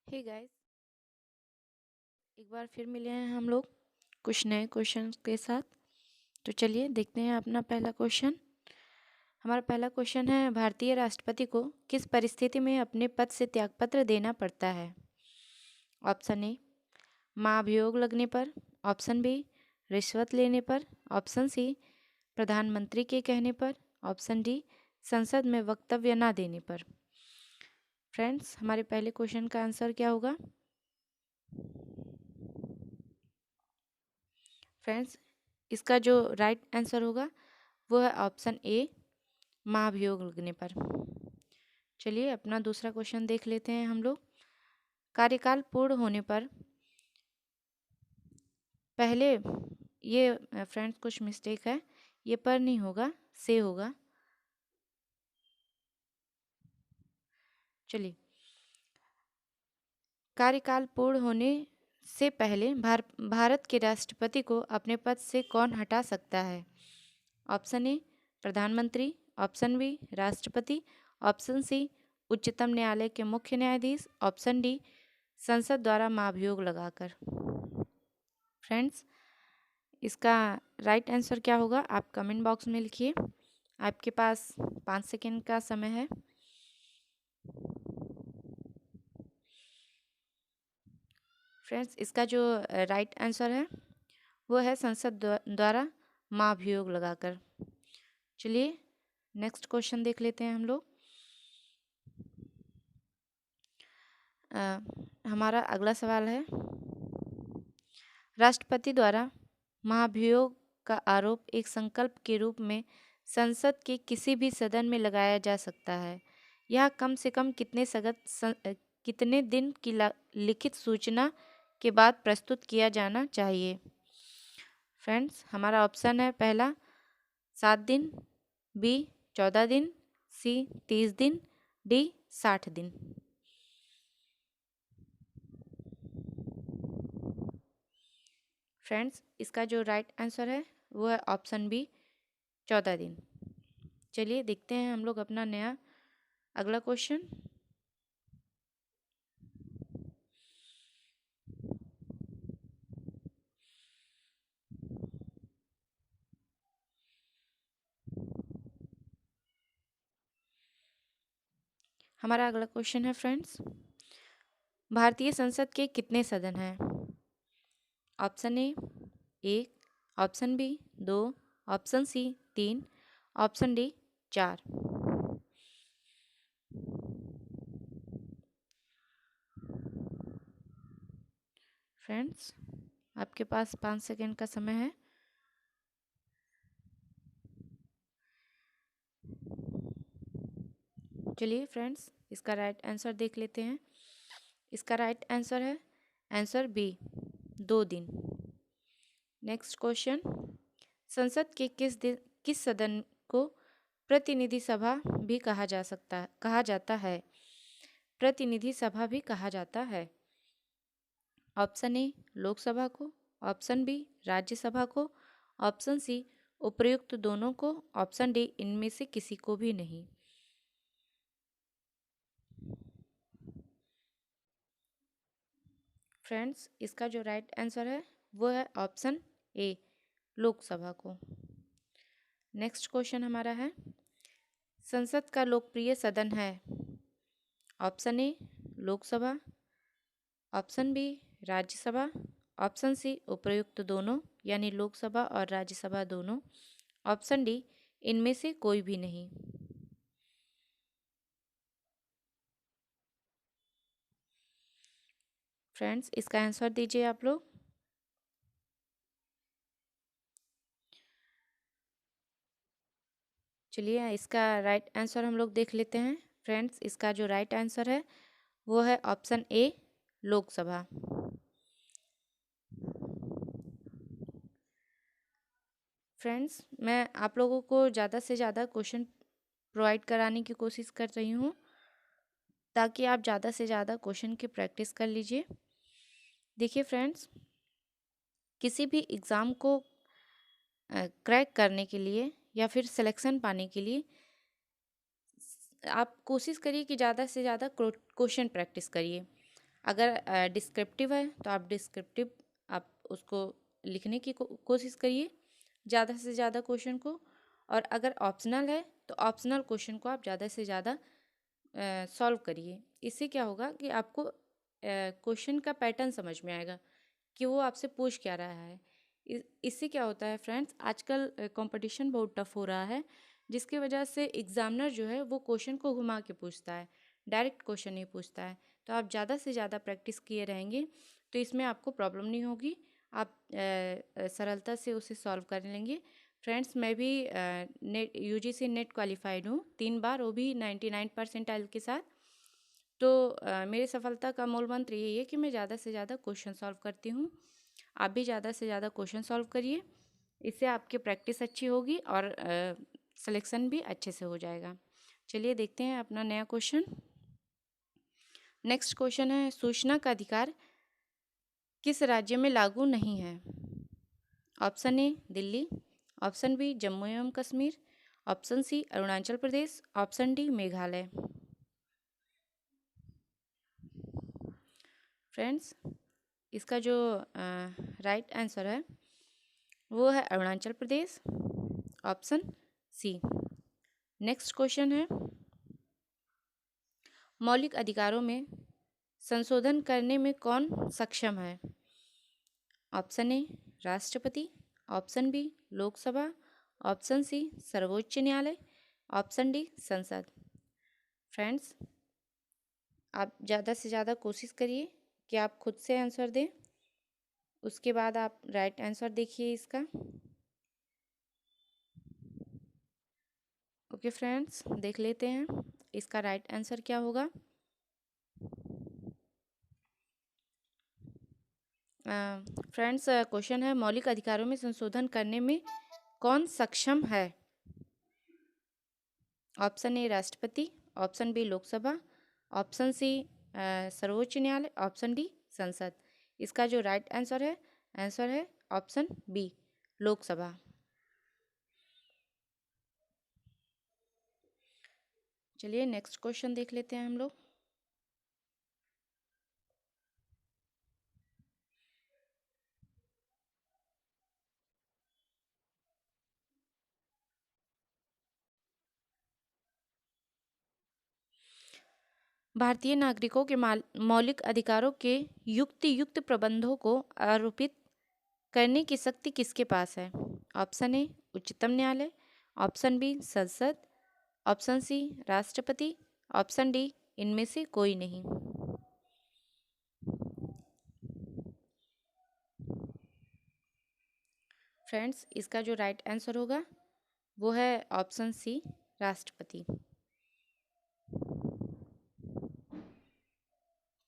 Hey guys, एक बार फिर मिले हैं हम लोग कुछ नए क्वेश्चन के साथ। तो चलिए देखते हैं अपना पहला क्वेश्चन। हमारा पहला क्वेश्चन है, भारतीय राष्ट्रपति को किस परिस्थिति में अपने पद से त्यागपत्र देना पड़ता है? ऑप्शन ए, महाभियोग लगने पर। ऑप्शन बी, रिश्वत लेने पर। ऑप्शन सी, प्रधानमंत्री के कहने पर। ऑप्शन डी, संसद में वक्तव्य न देने पर। फ्रेंड्स, हमारे पहले क्वेश्चन का आंसर क्या होगा? फ्रेंड्स, इसका जो राइट आंसर होगा वो है ऑप्शन ए, महाभियोग लगने पर। चलिए अपना दूसरा क्वेश्चन देख लेते हैं हम लोग। कार्यकाल पूर्ण होने पर पहले, ये फ्रेंड्स कुछ मिस्टेक है, ये पर नहीं होगा, से होगा। चलिए, कार्यकाल पूर्ण होने से पहले भारत के राष्ट्रपति को अपने पद से कौन हटा सकता है? ऑप्शन ए, प्रधानमंत्री। ऑप्शन बी, राष्ट्रपति। ऑप्शन सी, उच्चतम न्यायालय के मुख्य न्यायाधीश। ऑप्शन डी, संसद द्वारा महाभियोग लगाकर। फ्रेंड्स, इसका राइट आंसर क्या होगा आप कमेंट बॉक्स में लिखिए। आपके पास 5 सेकेंड का समय है। फ्रेंड्स, इसका जो राइट आंसर है वो है संसद द्वारा महाभियोग लगाकर। चलिए नेक्स्ट क्वेश्चन देख लेते हैं हम लोग। हमारा अगला सवाल है, राष्ट्रपति द्वारा महाभियोग का आरोप एक संकल्प के रूप में संसद के किसी भी सदन में लगाया जा सकता है। यह कम से कम कितने दिन की लिखित सूचना के बाद प्रस्तुत किया जाना चाहिए? फ्रेंड्स, हमारा ऑप्शन है, पहला 7 दिन, बी 14 दिन, सी 30 दिन, डी 60 दिन। फ्रेंड्स, इसका जो राइट आंसर है वो है ऑप्शन बी, 14 दिन। चलिए देखते हैं हम लोग अपना नया अगला क्वेश्चन। हमारा अगला क्वेश्चन है, फ्रेंड्स, भारतीय संसद के कितने सदन हैं? Option A 1, option B 2, option C 3, option D 4। Friends, आपके पास 5 सेकेंड का समय है। चलिए फ्रेंड्स, इसका राइट आंसर देख लेते हैं। इसका राइट आंसर है आंसर बी, 2 दिन। नेक्स्ट क्वेश्चन, संसद के किस सदन को प्रतिनिधि सभा भी कहा जाता है? प्रतिनिधि सभा भी कहा जाता है। ऑप्शन ए, लोकसभा को। ऑप्शन बी, राज्यसभा को। ऑप्शन सी, उपर्युक्त दोनों को। ऑप्शन डी, इनमें से किसी को भी नहीं। फ्रेंड्स, इसका जो राइट आंसर है वो है ऑप्शन ए, लोकसभा को। नेक्स्ट क्वेश्चन हमारा है, संसद का लोकप्रिय सदन है? Option A, Lok Sabha. Option B, Rajya Sabha. Option C, उपर्युक्त दोनों यानी लोकसभा और राज्यसभा दोनों। ऑप्शन डी, इनमें से कोई भी नहीं। फ्रेंड्स, इसका आंसर दीजिए आप लोग। चलिए इसका राइट आंसर हम लोग देख लेते हैं। फ्रेंड्स, इसका जो राइट आंसर है वो है ऑप्शन ए, लोकसभा। फ्रेंड्स, मैं आप लोगों को ज़्यादा से ज़्यादा क्वेश्चन प्रोवाइड कराने की कोशिश कर रही हूँ ताकि आप ज़्यादा से ज़्यादा क्वेश्चन की प्रैक्टिस कर लीजिए। देखिए फ्रेंड्स, किसी भी एग्ज़ाम को क्रैक करने के लिए या फिर सिलेक्शन पाने के लिए आप कोशिश करिए कि ज़्यादा से ज़्यादा क्वेश्चन प्रैक्टिस करिए। अगर डिस्क्रिप्टिव है तो आप डिस्क्रिप्टिव आप उसको लिखने की कोशिश करिए ज़्यादा से ज़्यादा क्वेश्चन को, और अगर ऑप्शनल है तो ऑप्शनल क्वेश्चन को आप ज़्यादा से ज़्यादा सॉल्व करिए। इससे क्या होगा कि आपको क्वेश्चन का पैटर्न समझ में आएगा कि वो आपसे पूछ क्या रहा है। इससे क्या होता है फ्रेंड्स, आजकल कंपटीशन बहुत टफ हो रहा है, जिसकी वजह से एग्जामिनर जो है वो क्वेश्चन को घुमा के पूछता है, डायरेक्ट क्वेश्चन नहीं पूछता है। तो आप ज़्यादा से ज़्यादा प्रैक्टिस किए रहेंगे तो इसमें आपको प्रॉब्लम नहीं होगी, आप सरलता से उसे सॉल्व कर लेंगे। फ्रेंड्स, मैं भी नेट यूजीसी नेट क्वालिफाइड हूँ 3 बार, वो भी 99 परसेंटाइल के साथ। तो मेरी सफलता का मूल मंत्र यही है कि मैं ज़्यादा से ज़्यादा क्वेश्चन सॉल्व करती हूँ। आप भी ज़्यादा से ज़्यादा क्वेश्चन सॉल्व करिए, इससे आपकी प्रैक्टिस अच्छी होगी और सिलेक्शन भी अच्छे से हो जाएगा। चलिए देखते हैं अपना नया क्वेश्चन। नेक्स्ट क्वेश्चन है, सूचना का अधिकार किस राज्य में लागू नहीं है? Option A Delhi, option B Jammu एवं Kashmir, option C Arunachal Pradesh, option D Meghalaya. Friends, इसका जो राइट आंसर है वो है Arunachal Pradesh, option C. Next question है, मौलिक अधिकारों में संशोधन करने में कौन सक्षम है? ऑप्शन ए राष्ट्रपति, option B Lok Sabha, option C सर्वोच्च न्यायालय, ऑप्शन डी संसद। फ्रेंड्स, आप ज़्यादा से ज़्यादा कोशिश करिए कि आप खुद से आंसर दें, उसके बाद आप राइट आंसर देखिए इसका। ओके फ्रेंड्स, देख लेते हैं इसका राइट आंसर क्या होगा। फ्रेंड्स, क्वेश्चन है, मौलिक अधिकारों में संशोधन करने में कौन सक्षम है? ऑप्शन ए राष्ट्रपति, option B Lok Sabha, option C सर्वोच्च न्यायालय, ऑप्शन डी संसद। इसका जो राइट आंसर है ऑप्शन बी लोकसभा। चलिए नेक्स्ट क्वेश्चन देख लेते हैं हम लोग। भारतीय नागरिकों के मौलिक अधिकारों के युक्त प्रबंधों को आरोपित करने की शक्ति किसके पास है? ऑप्शन ए उच्चतम न्यायालय, ऑप्शन बी संसद, ऑप्शन सी राष्ट्रपति, ऑप्शन डी इनमें से कोई नहीं। फ्रेंड्स, इसका जो राइट आंसर होगा वो है ऑप्शन सी राष्ट्रपति।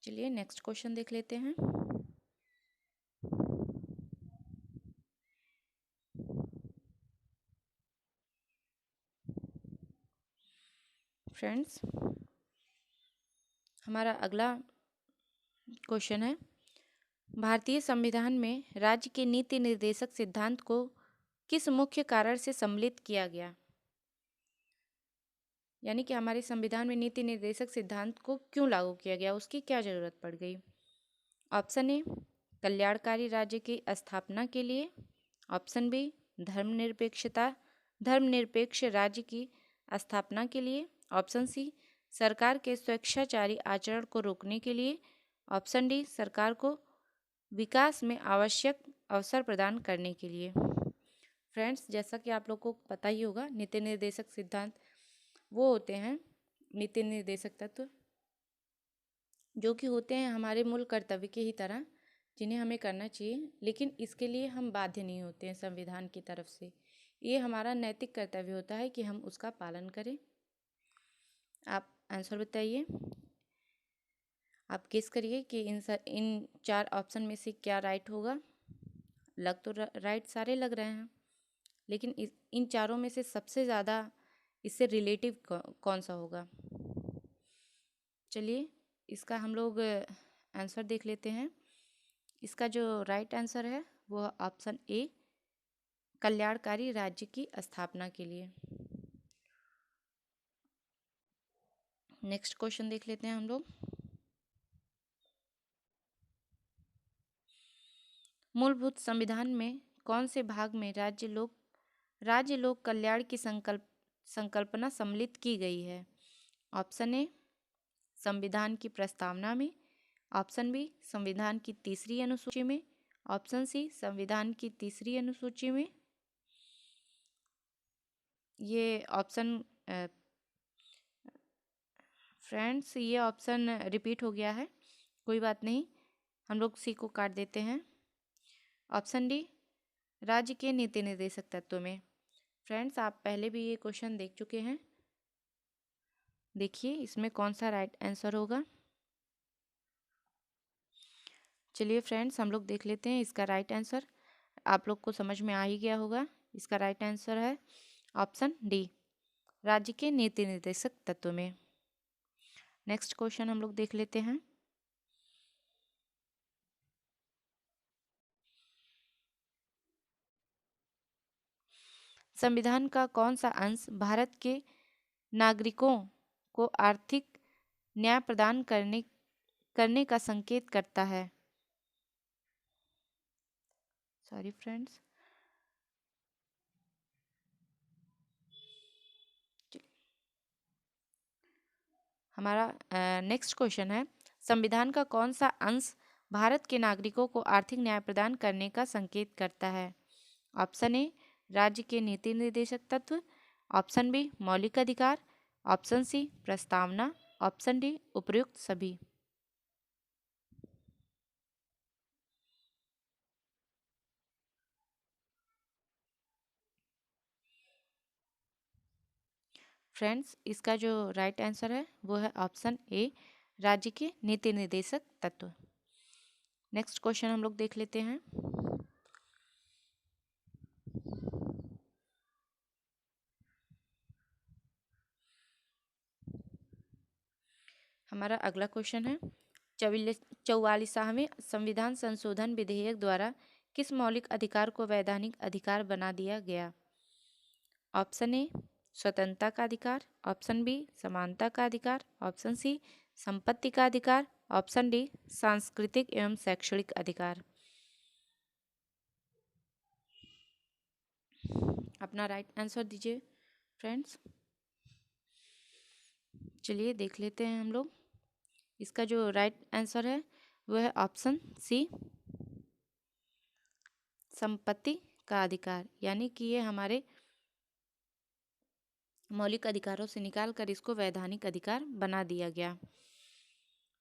चलिए नेक्स्ट क्वेश्चन देख लेते हैं। फ्रेंड्स, हमारा अगला क्वेश्चन है, भारतीय संविधान में राज्य के नीति निर्देशक सिद्धांत को किस मुख्य कारण से सम्मिलित किया गया? यानी कि हमारे संविधान में नीति निर्देशक सिद्धांत को क्यों लागू किया गया, उसकी क्या जरूरत पड़ गई? ऑप्शन ए कल्याणकारी राज्य की स्थापना के लिए, ऑप्शन बी धर्मनिरपेक्ष राज्य की स्थापना के लिए, ऑप्शन सी सरकार के स्वेच्छाचारी आचरण को रोकने के लिए, ऑप्शन डी सरकार को विकास में आवश्यक अवसर प्रदान करने के लिए। फ्रेंड्स, जैसा कि आप लोग को पता ही होगा, नीति निर्देशक सिद्धांत वो होते हैं, नीति निर्देशक तत्व जो कि होते हैं हमारे मूल कर्तव्य की ही तरह, जिन्हें हमें करना चाहिए, लेकिन इसके लिए हम बाध्य नहीं होते हैं संविधान की तरफ से। ये हमारा नैतिक कर्तव्य होता है कि हम उसका पालन करें। आप आंसर बताइए, आप गेस करिए कि इन 4 ऑप्शन में से क्या राइट होगा। लग तो राइट सारे लग रहे हैं, लेकिन इन चारों में से सबसे ज़्यादा इससे रिलेटिव कौन सा होगा? चलिए इसका हम लोग आंसर देख लेते हैं। इसका जो राइट आंसर है वो ऑप्शन ए कल्याणकारी राज्य की स्थापना के लिए। नेक्स्ट क्वेश्चन देख लेते हैं हम लोग। मूलभूत संविधान में कौन से भाग में राज्य लोक कल्याण की संकल्पना सम्मिलित की गई है? ऑप्शन ए संविधान की प्रस्तावना में, ऑप्शन बी संविधान की तीसरी अनुसूची में, ऑप्शन सी संविधान की तीसरी अनुसूची में। ये ऑप्शन फ्रेंड्स, ये ऑप्शन रिपीट हो गया है, कोई बात नहीं, हम लोग सी को काट देते हैं। ऑप्शन डी राज्य के नीति निर्देशक तत्व में। फ्रेंड्स, आप पहले भी ये क्वेश्चन देख चुके हैं, देखिए इसमें कौन सा राइट आंसर होगा। चलिए फ्रेंड्स, हम लोग देख लेते हैं इसका राइट आंसर। आप लोग को समझ में आ ही गया होगा। इसका राइट आंसर है ऑप्शन डी, राज्य के नीति निर्देशक तत्व में। नेक्स्ट क्वेश्चन हम लोग देख लेते हैं। संविधान का कौन सा अंश भारत के नागरिकों को आर्थिक न्याय प्रदान करने का संकेत करता है? सॉरी फ्रेंड्स, हमारा नेक्स्ट क्वेश्चन है, संविधान का कौन सा अंश भारत के नागरिकों को आर्थिक न्याय प्रदान करने का संकेत करता है? ऑप्शन ए राज्य के नीति निर्देशक तत्व, ऑप्शन बी मौलिक अधिकार, ऑप्शन सी प्रस्तावना, ऑप्शन डी उपयुक्त सभी। फ्रेंड्स, इसका जो राइट आंसर है वो है ऑप्शन ए, राज्य के नीति निर्देशक तत्व। नेक्स्ट क्वेश्चन हम लोग देख लेते हैं। हमारा अगला क्वेश्चन है, 44वां संविधान संशोधन विधेयक द्वारा किस मौलिक अधिकार को वैधानिक अधिकार बना दिया गया? ऑप्शन ए स्वतंत्रता का अधिकार, ऑप्शन बी समानता का अधिकार, ऑप्शन सी संपत्ति का अधिकार, ऑप्शन डी सांस्कृतिक एवं शैक्षणिक अधिकार। अपना राइट आंसर दीजिए फ्रेंड्स। चलिए देख लेते हैं हम लोग। इसका जो राइट आंसर है वो है ऑप्शन सी, संपत्ति का अधिकार, यानी कि ये हमारे मौलिक अधिकारों से निकाल कर इसको वैधानिक अधिकार बना दिया गया।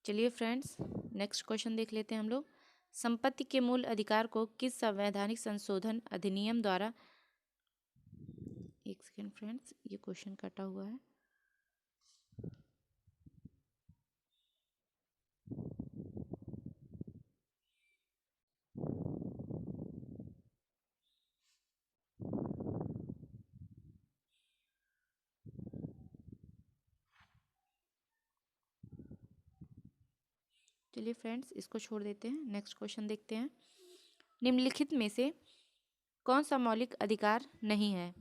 चलिए फ्रेंड्स, नेक्स्ट क्वेश्चन देख लेते हैं हम लोग। संपत्ति के मूल अधिकार को किस संवैधानिक संशोधन अधिनियम द्वारा, एक सेकेंड फ्रेंड्स, ये क्वेश्चन कटा हुआ है। चलिए फ्रेंड्स, इसको छोड़ देते हैं, नेक्स्ट क्वेश्चन देखते हैं। निम्नलिखित में से कौन सा मौलिक अधिकार नहीं है?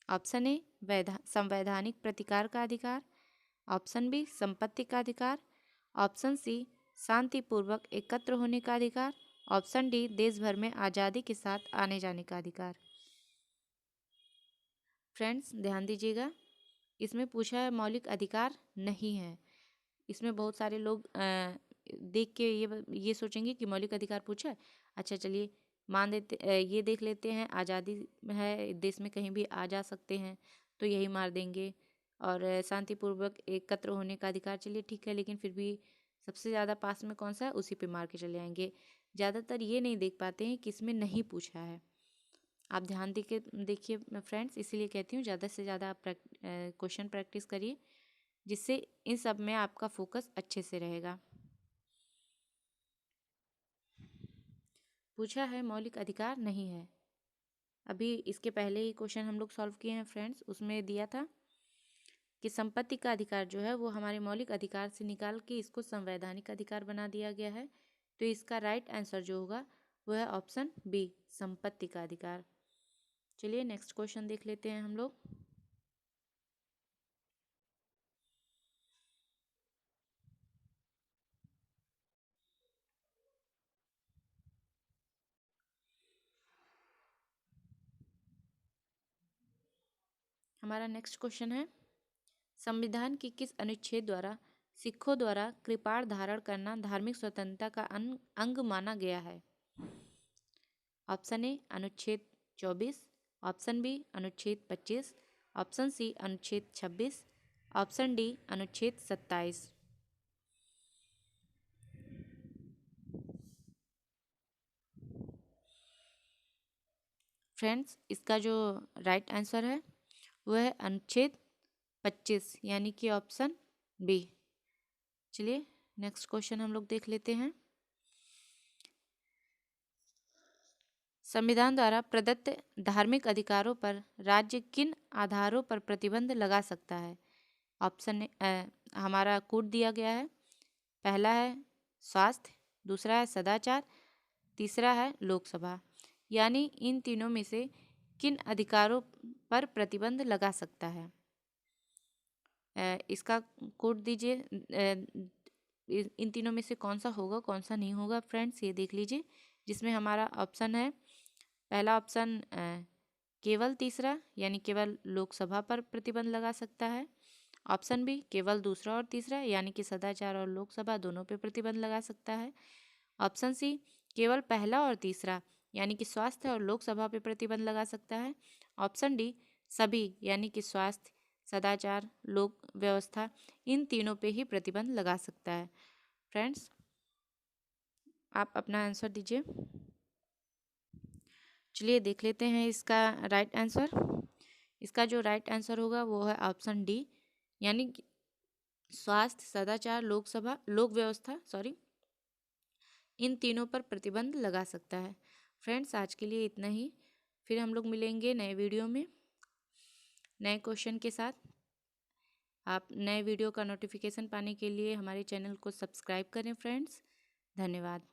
ऑप्शन ए संवैधानिक प्रतिकार का अधिकार, ऑप्शन बी संपत्ति का अधिकार, ऑप्शन सी शांतिपूर्वक एकत्र होने का अधिकार, ऑप्शन डी देश भर में आज़ादी के साथ आने जाने का अधिकार। फ्रेंड्स ध्यान दीजिएगा, इसमें पूछा है मौलिक अधिकार नहीं है। इसमें बहुत सारे लोग देख के ये सोचेंगे कि मौलिक अधिकार पूछा है, अच्छा चलिए मान देते, ये देख लेते हैं आज़ादी है, देश में कहीं भी आ जा सकते हैं तो यही मार देंगे, और शांतिपूर्वक एकत्र होने का अधिकार चलिए ठीक है, लेकिन फिर भी सबसे ज़्यादा पास में कौन सा है उसी पे मार के चले आएंगे। ज़्यादातर ये नहीं देख पाते हैं कि इसमें नहीं पूछा है। आप ध्यान दे के देखिए फ्रेंड्स, इसीलिए कहती हूँ ज़्यादा से ज़्यादा आप क्वेश्चन प्रैक्टिस करिए, जिससे इन सब में आपका फोकस अच्छे से रहेगा। पूछा है मौलिक अधिकार नहीं है। अभी इसके पहले ही क्वेश्चन हम लोग सॉल्व किए हैं फ्रेंड्स, उसमें दिया था कि संपत्ति का अधिकार जो है वो हमारे मौलिक अधिकार से निकाल के इसको संवैधानिक अधिकार बना दिया गया है। तो इसका राइट आंसर जो होगा वो है ऑप्शन बी, संपत्ति का अधिकार। चलिए नेक्स्ट क्वेश्चन देख लेते हैं हम लोग। हमारा नेक्स्ट क्वेश्चन है, संविधान की किस अनुच्छेद द्वारा सिखों द्वारा कृपाण धारण करना धार्मिक स्वतंत्रता का अंग माना गया है? ऑप्शन ए अनुच्छेद 24, ऑप्शन बी अनुच्छेद 25, ऑप्शन सी अनुच्छेद 26, ऑप्शन डी अनुच्छेद 27। फ्रेंड्स, इसका जो राइट आंसर है वह है अनुच्छेद 25 यानी कि ऑप्शन बी। चलिए नेक्स्ट क्वेश्चन हम लोग देख लेते हैं। संविधान द्वारा प्रदत्त धार्मिक अधिकारों पर राज्य किन आधारों पर प्रतिबंध लगा सकता है? ऑप्शन हमारा कोड दिया गया है। पहला है स्वास्थ्य, दूसरा है सदाचार, तीसरा है लोकसभा। यानी इन तीनों में से किन अधिकारों पर प्रतिबंध लगा सकता है? इसका कोड दीजिए। इन तीनों में से कौन सा होगा, कौन सा नहीं होगा फ्रेंड्स, ये देख लीजिए। जिसमें हमारा ऑप्शन है, पहला ऑप्शन केवल तीसरा यानी केवल लोकसभा पर प्रतिबंध लगा सकता है। ऑप्शन बी केवल दूसरा और तीसरा यानी कि सदाचार और लोकसभा दोनों पे प्रतिबंध लगा सकता है। ऑप्शन सी केवल पहला और तीसरा यानी कि स्वास्थ्य और लोकसभा पे प्रतिबंध लगा सकता है। ऑप्शन डी सभी यानी कि स्वास्थ्य, सदाचार, लोक व्यवस्था, इन तीनों पे ही प्रतिबंध लगा सकता है। फ्रेंड्स, आप अपना आंसर दीजिए। चलिए देख लेते हैं इसका राइट आंसर। इसका जो राइट आंसर होगा वो है ऑप्शन डी यानी कि स्वास्थ्य, सदाचार, लोकसभा, लोक व्यवस्था इन तीनों पर प्रतिबंध लगा सकता है। फ्रेंड्स, आज के लिए इतना ही। फिर हम लोग मिलेंगे नए वीडियो में नए क्वेश्चन के साथ। आप नए वीडियो का नोटिफिकेशन पाने के लिए हमारे चैनल को सब्सक्राइब करें फ्रेंड्स। धन्यवाद।